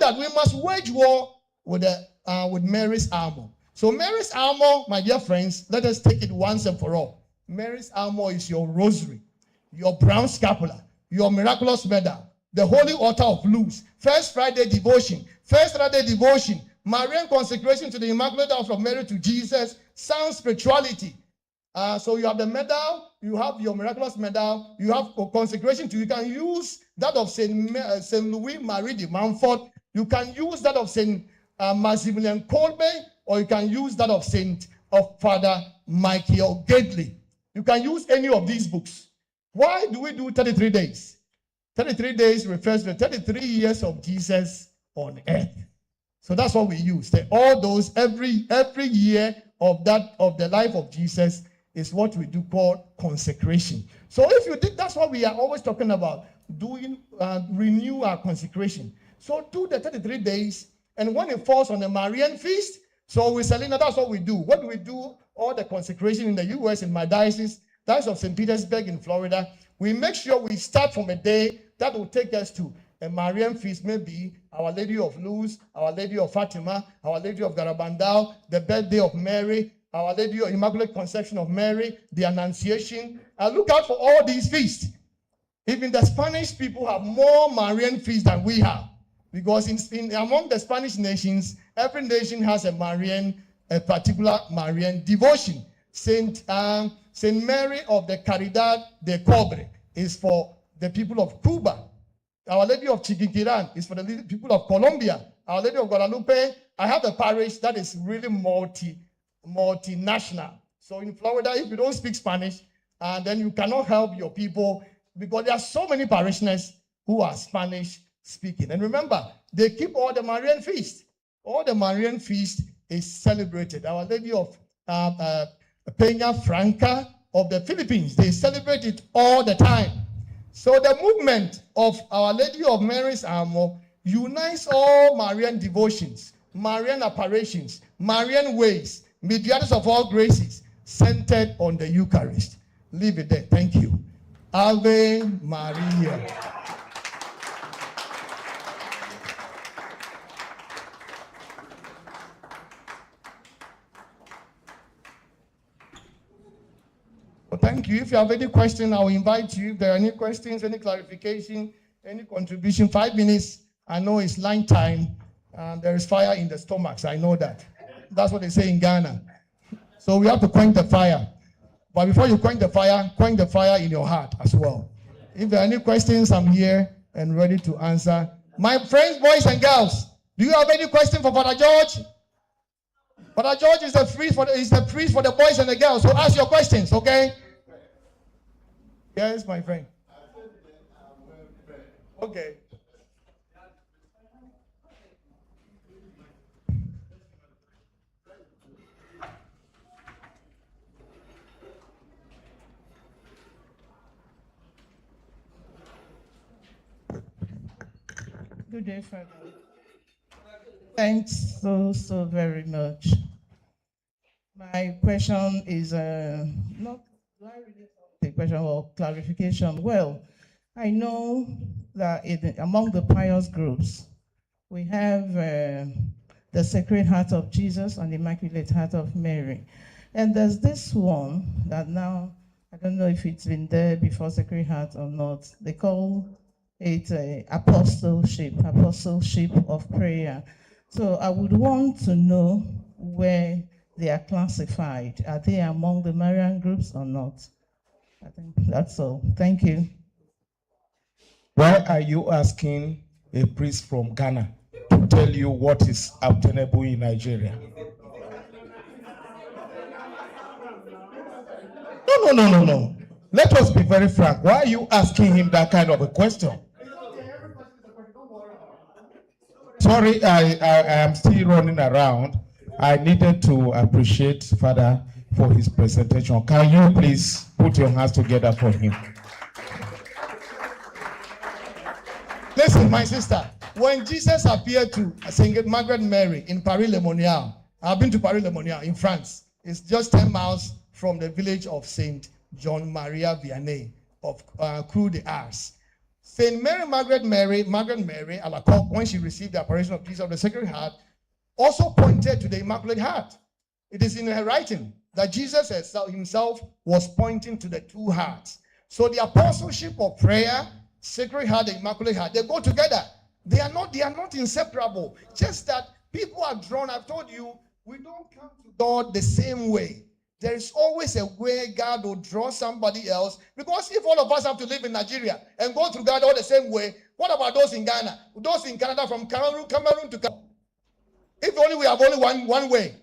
that we must wage war with Mary's armor. So Mary's armor, my dear friends, let us take it once and for all. Mary's armor is your rosary, your brown scapular, your miraculous medal, the holy altar of Luz, First Friday devotion, First Saturday devotion, Marian consecration to the Immaculate Heart of Mary to Jesus, sound spirituality. So you have the medal, you have your miraculous medal, you have consecration to, you can use that of Saint Louis Marie de Montfort, you can use that of Saint Maximilian Kolbe, or you can use that of Father Michael Gately. You can use any of these books. Why do we do 33 days? 33 days refers to 33 years of Jesus on earth. So that's what we use. All those, every year of the life of Jesus is what we do call consecration. So if you did, that's what we are always talking about, doing, renew our consecration. So do the 33 days, and when it falls on the Marian feast, so we Selena, that's what we do. What do we do? All the consecration in the U.S., in my diocese, Diocese of St. Petersburg in Florida, we make sure we start from a day that will take us to a Marian feast, maybe Our Lady of Luz, Our Lady of Fatima, Our Lady of Garabandal, the birthday of Mary, Our Lady of Immaculate Conception of Mary, the Annunciation. Look out for all these feasts. Even the Spanish people have more Marian feasts than we have, because among the Spanish nations, every nation has a particular Marian devotion. Saint Mary of the Caridad de Cobre is for the people of Cuba. Our Lady of Chiquiquiran is for the people of Colombia. Our Lady of Guadalupe, I have a parish that is really multinational. So in Florida, if you don't speak Spanish, then you cannot help your people, because there are so many parishioners who are Spanish speaking. And remember, they keep all the Marian feast. All the Marian feast is celebrated. Our Lady of Peña Franca of the Philippines, they celebrate it all the time. So the movement of Our Lady of Mary's Armor unites all Marian devotions, Marian apparitions, Marian ways, mediators of all graces, centered on the Eucharist. Leave it there. Thank you. Ave Maria. Well, thank you. If you have any question, I'll invite you. If there are any questions, any clarification, any contribution, 5 minutes. I know it's lunch time. There is fire in the stomachs. I know that. That's what they say in Ghana. So we have to quench the fire. But before you quench the fire in your heart as well. If there are any questions, I'm here and ready to answer. My friends, boys and girls, do you have any question for Father George? Father George is the priest for the boys and the girls. So ask your questions, okay? Yes, my friend. Okay. Good day, Father. Thanks so very much. My question is not, do I really have a question or clarification? Well, I know that among the pious groups, we have the Sacred Heart of Jesus and the Immaculate Heart of Mary. And there's this one that now, I don't know if it's been there before Sacred Heart or not, they call it apostleship of prayer. So I would want to know where they are classified. Are they among the Marian groups or not? I think that's all. Thank you. Why are you asking a priest from Ghana to tell you what is obtainable in Nigeria? No. Let us be very frank. Why are you asking him that kind of a question? Sorry, I am still running around. I needed to appreciate Father for his presentation. Can you please put your hands together for him? Listen, my sister, when Jesus appeared to St. Margaret Mary in Paris-le-Monial, I've been to Paris-le-Monial in France. It's just 10 miles from the village of St. John Maria Vianney of Creux des Arts. Saint Margaret Mary, Alacoque, when she received the apparition of Jesus of the Sacred Heart, also pointed to the Immaculate Heart. It is in her writing that Jesus himself was pointing to the two hearts. So the apostleship of prayer, Sacred Heart, the Immaculate Heart, they go together. They are not inseparable. Just that people are drawn. I've told you, we don't come to God the same way. There is always a way God will draw somebody else. Because if all of us have to live in Nigeria and go through God all the same way, what about those in Ghana? Those in Canada, from Cameroon to Canada? If only we have only one way.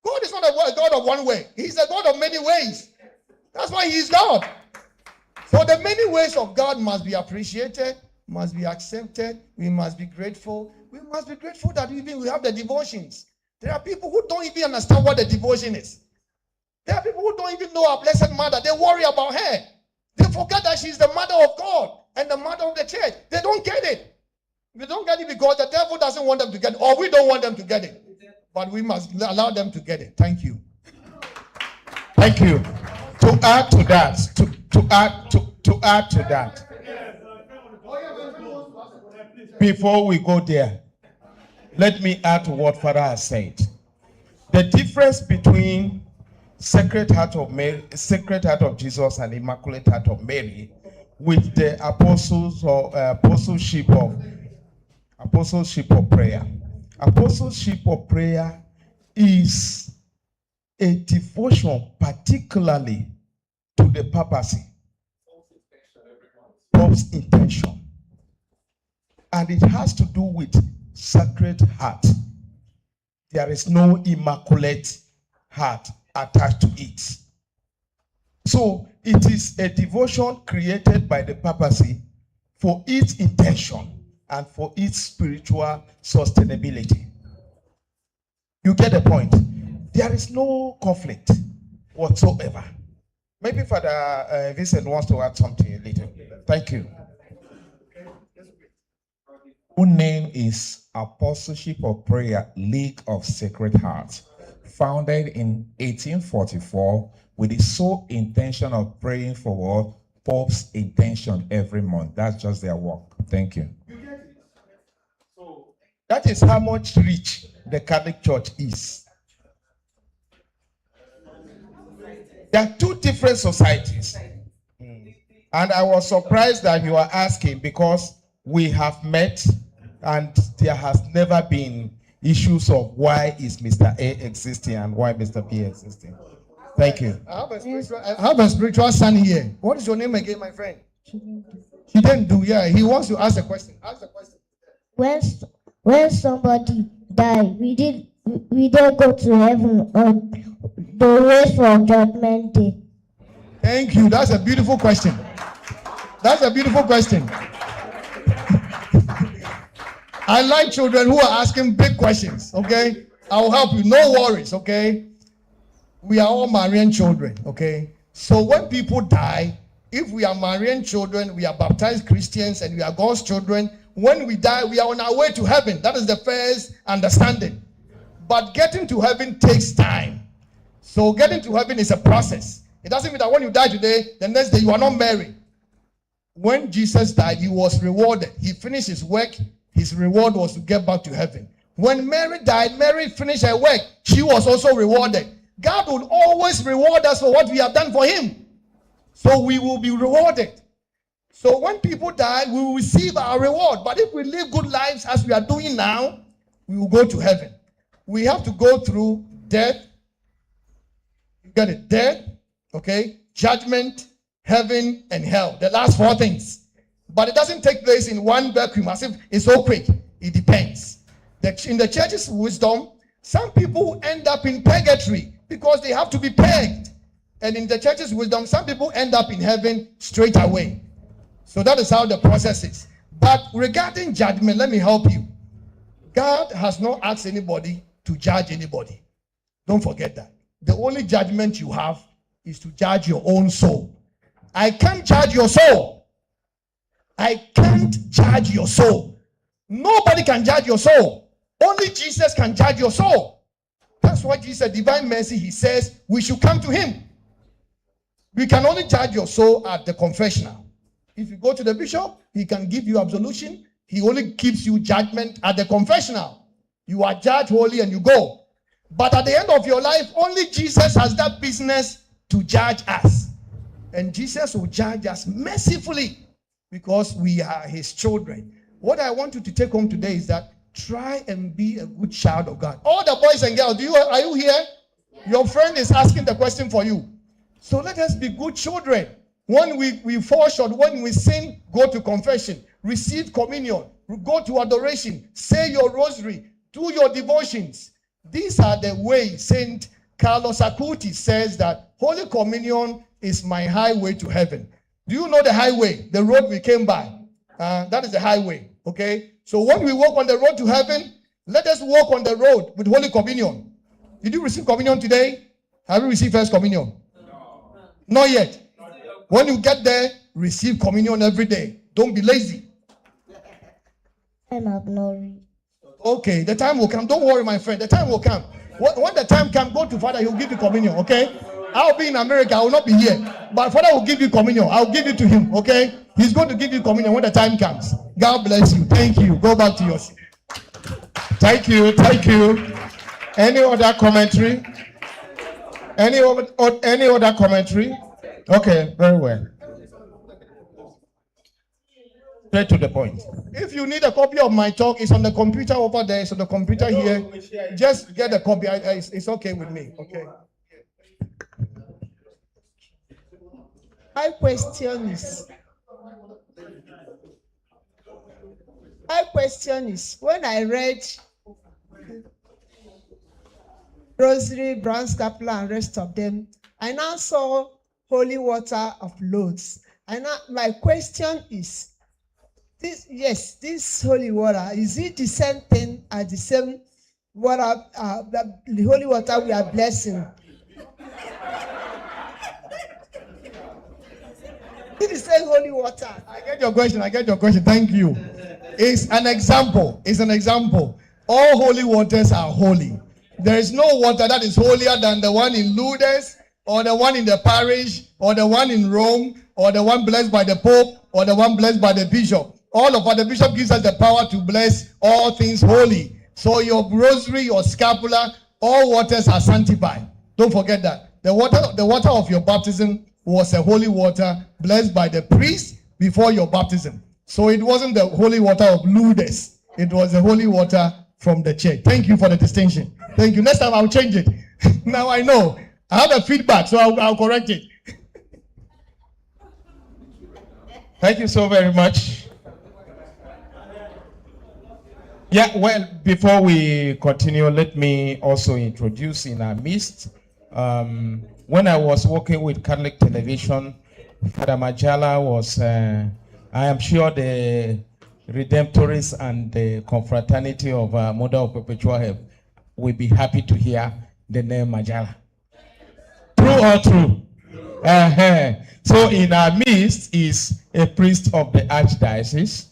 God is not a God of one way. He's a God of many ways. That's why he is God. So the many ways of God must be appreciated, must be accepted. We must be grateful. We must be grateful that even we have the devotions. There are people who don't even understand what the devotion is. There are people who don't even know our Blessed Mother. They worry about her. They forget that she's the mother of God and the mother of the church. They don't get it. They don't get it because the devil doesn't want them to get it, or we don't want them to get it. But we must allow them to get it. Thank you. Thank you. To add to that, to add to that, before we go there, let me add to what Father has said. The difference between Sacred Heart of Mary, Sacred Heart of Jesus, and Immaculate Heart of Mary, with the apostles or apostleship of prayer. Apostleship of prayer is a devotion, particularly to the papacy, Pope's intention, and it has to do with Sacred Heart. There is no Immaculate Heart attached to it. So it is a devotion created by the papacy for its intention and for its spiritual sustainability. You get the point? There is no conflict whatsoever. Maybe Father Vincent wants to add something a little. Thank you. Full name is Apostleship of Prayer League of Sacred Heart, founded in 1844 with the sole intention of praying for what Pope's intention every month. That's just their work. Thank you. So that is how much rich the Catholic Church is. There are two different societies. And I was surprised that you are asking because we have met and there has never been issues of why is Mr. A existing and why Mr. B existing. Thank you. I have a spiritual son here. What is your name again, my friend? He didn't do, yeah. He wants to ask a question. Ask the question. When somebody died, we did go to heaven on the way for Judgment Day. Thank you. That's a beautiful question. That's a beautiful question. I like children who are asking big questions, okay? I'll help you. No worries, okay? We are all Marian children, okay? So when people die, if we are Marian children, we are baptized Christians, and we are God's children, when we die, we are on our way to heaven. That is the first understanding. But getting to heaven takes time. So getting to heaven is a process. It doesn't mean that when you die today, the next day you are not married. When Jesus died, he was rewarded. He finished his work. His reward was to get back to heaven. When Mary died, Mary finished her work. She was also rewarded. God will always reward us for what we have done for him. So we will be rewarded. So when people die, we will receive our reward. But if we live good lives as we are doing now, we will go to heaven. We have to go through death. You get it? Death, okay? Judgment, heaven, and hell. The last four things. But it doesn't take place in one vacuum as if it's so quick. It depends. In the church's wisdom, some people end up in purgatory because they have to be pegged. And in the church's wisdom, some people end up in heaven straight away. So that is how the process is. But regarding judgment, let me help you. God has not asked anybody to judge anybody. Don't forget that. The only judgment you have is to judge your own soul. I can't judge your soul. I can't judge your soul. Nobody can judge your soul. Only Jesus can judge your soul. That's why Jesus, divine mercy, he says we should come to him. We can only judge your soul at the confessional. If you go to the bishop, he can give you absolution. He only gives you judgment at the confessional. You are judged holy and you go. But at the end of your life, only Jesus has that business to judge us. And Jesus will judge us mercifully because we are his children. What I want you to take home today is that try and be a good child of God. All the boys and girls, are you here? Your friend is asking the question for you. So let us be good children. When we fall short, when we sin, go to confession, receive communion, go to adoration, say your rosary, do your devotions. These are the ways. Saint Carlos Acutis says that Holy Communion is my highway to heaven. Do you know the highway? The road we came by. That is the highway. Okay? So when we walk on the road to heaven, let us walk on the road with Holy Communion. Did you receive communion today? Have you received first communion? No. Not yet. When you get there, receive communion every day. Don't be lazy. I'm ignoring. Okay, the time will come. Don't worry, my friend. The time will come. When the time comes, go to Father. He'll give you communion, okay? I'll be in America. I will not be here. But Father will give you communion. I'll give it to him, okay? He's going to give you communion when the time comes. God bless you. Thank you. Go back to your seat. Thank you. Thank you. Any other commentary? Any other commentary? Okay, very well. Straight to the point. If you need a copy of my talk, it's on the computer over there. It's on the computer here. Just get a copy. It's okay with me. Okay. My question is, when I read Rosary, Brown Scapular, and rest of them, I now saw holy water of Lourdes. And now my question is, this holy water, is it the same thing as the same water, the holy water we are blessing? It is the same holy water. I get your question. Thank you. It's an example. All holy waters are holy. There is no water that is holier than the one in Lourdes, or the one in the parish, or the one in Rome, or the one blessed by the Pope, or the one blessed by the bishop. All of us, the bishop gives us the power to bless all things holy. So your rosary, your scapular, all waters are sanctified. Don't forget that. The water of your baptism was a holy water blessed by the priest before your baptism. So it wasn't the holy water of Lourdes. It was the holy water from the church. Thank you for the distinction. Thank you. Next time I'll change it. Now I know. I have a feedback, so I'll correct it. Thank you so very much. Yeah, well, before we continue, let me also introduce in our midst. When I was working with Catholic Television, Father Majala was, I am sure the Redemptorists and the Confraternity of Mother of Perpetual Help will be happy to hear the name Majala. True or true? So in our midst is a priest of the Archdiocese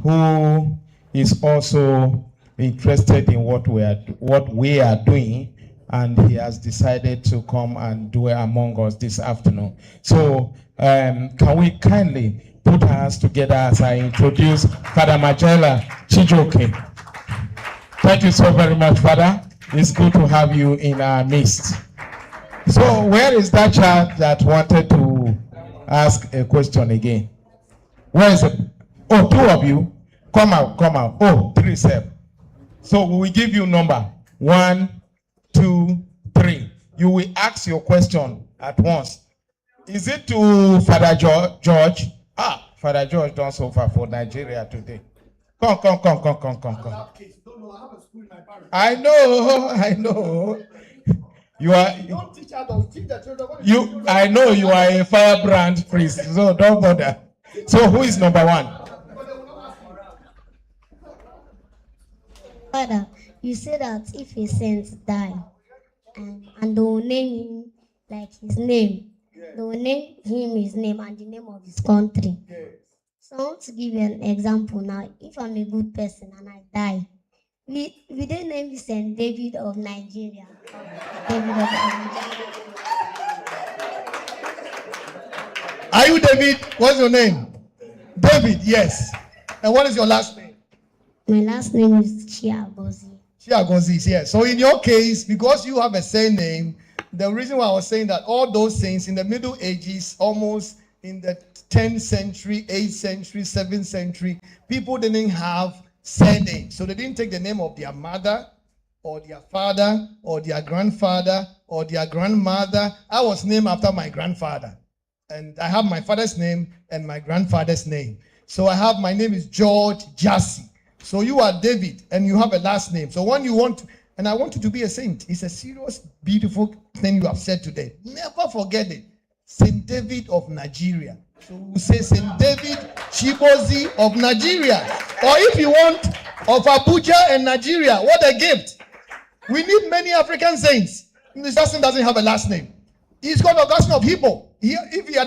who is also interested in what we are doing, and he has decided to come and do it among us this afternoon. So can we kindly put our hands together as I introduce Father Majala Chijoke. Thank you so very much, Father. It's good to have you in our midst. So where is that child that wanted to ask a question again? Where is it? Oh, two of you. Come out. Oh, 3 7. So we will give you number 1, 2, 3. You will ask your question at once. Is it to Father George? Father George done so far for Nigeria today. Come. I know. You are. Don't teach adults, teach the children. You. I know you are a firebrand priest, so don't bother. So who is number 1? Father, you say that if a saint die, and they will name him like his name, they will name him his name and the name of his country. So I want to give you an example now. If I'm a good person and I die, we didn't name Saint David of Nigeria. David of Nigeria. Are you David? What's your name? David, yes. And what is your last name? My last name is Chiagozi. Chiagozis, yes. So in your case, because you have a surname, the reason why I was saying that all those things in the Middle Ages, almost in the 10th century, 8th century, 7th century, people didn't have surnames. So they didn't take the name of their mother or their father or their grandfather or their grandmother. I was named after my grandfather. And I have my father's name and my grandfather's name. So my name is George Jassy. So you are David and you have a last name. So when you want to, and I want you to be a saint. It's a serious, beautiful thing you have said today. Never forget it. Saint David of Nigeria. So we say Saint David Chibozi of Nigeria. Or if you want, of Abuja and Nigeria. What a gift. We need many African saints. This person doesn't have a last name. He's called Augustine of Hippo. If he had a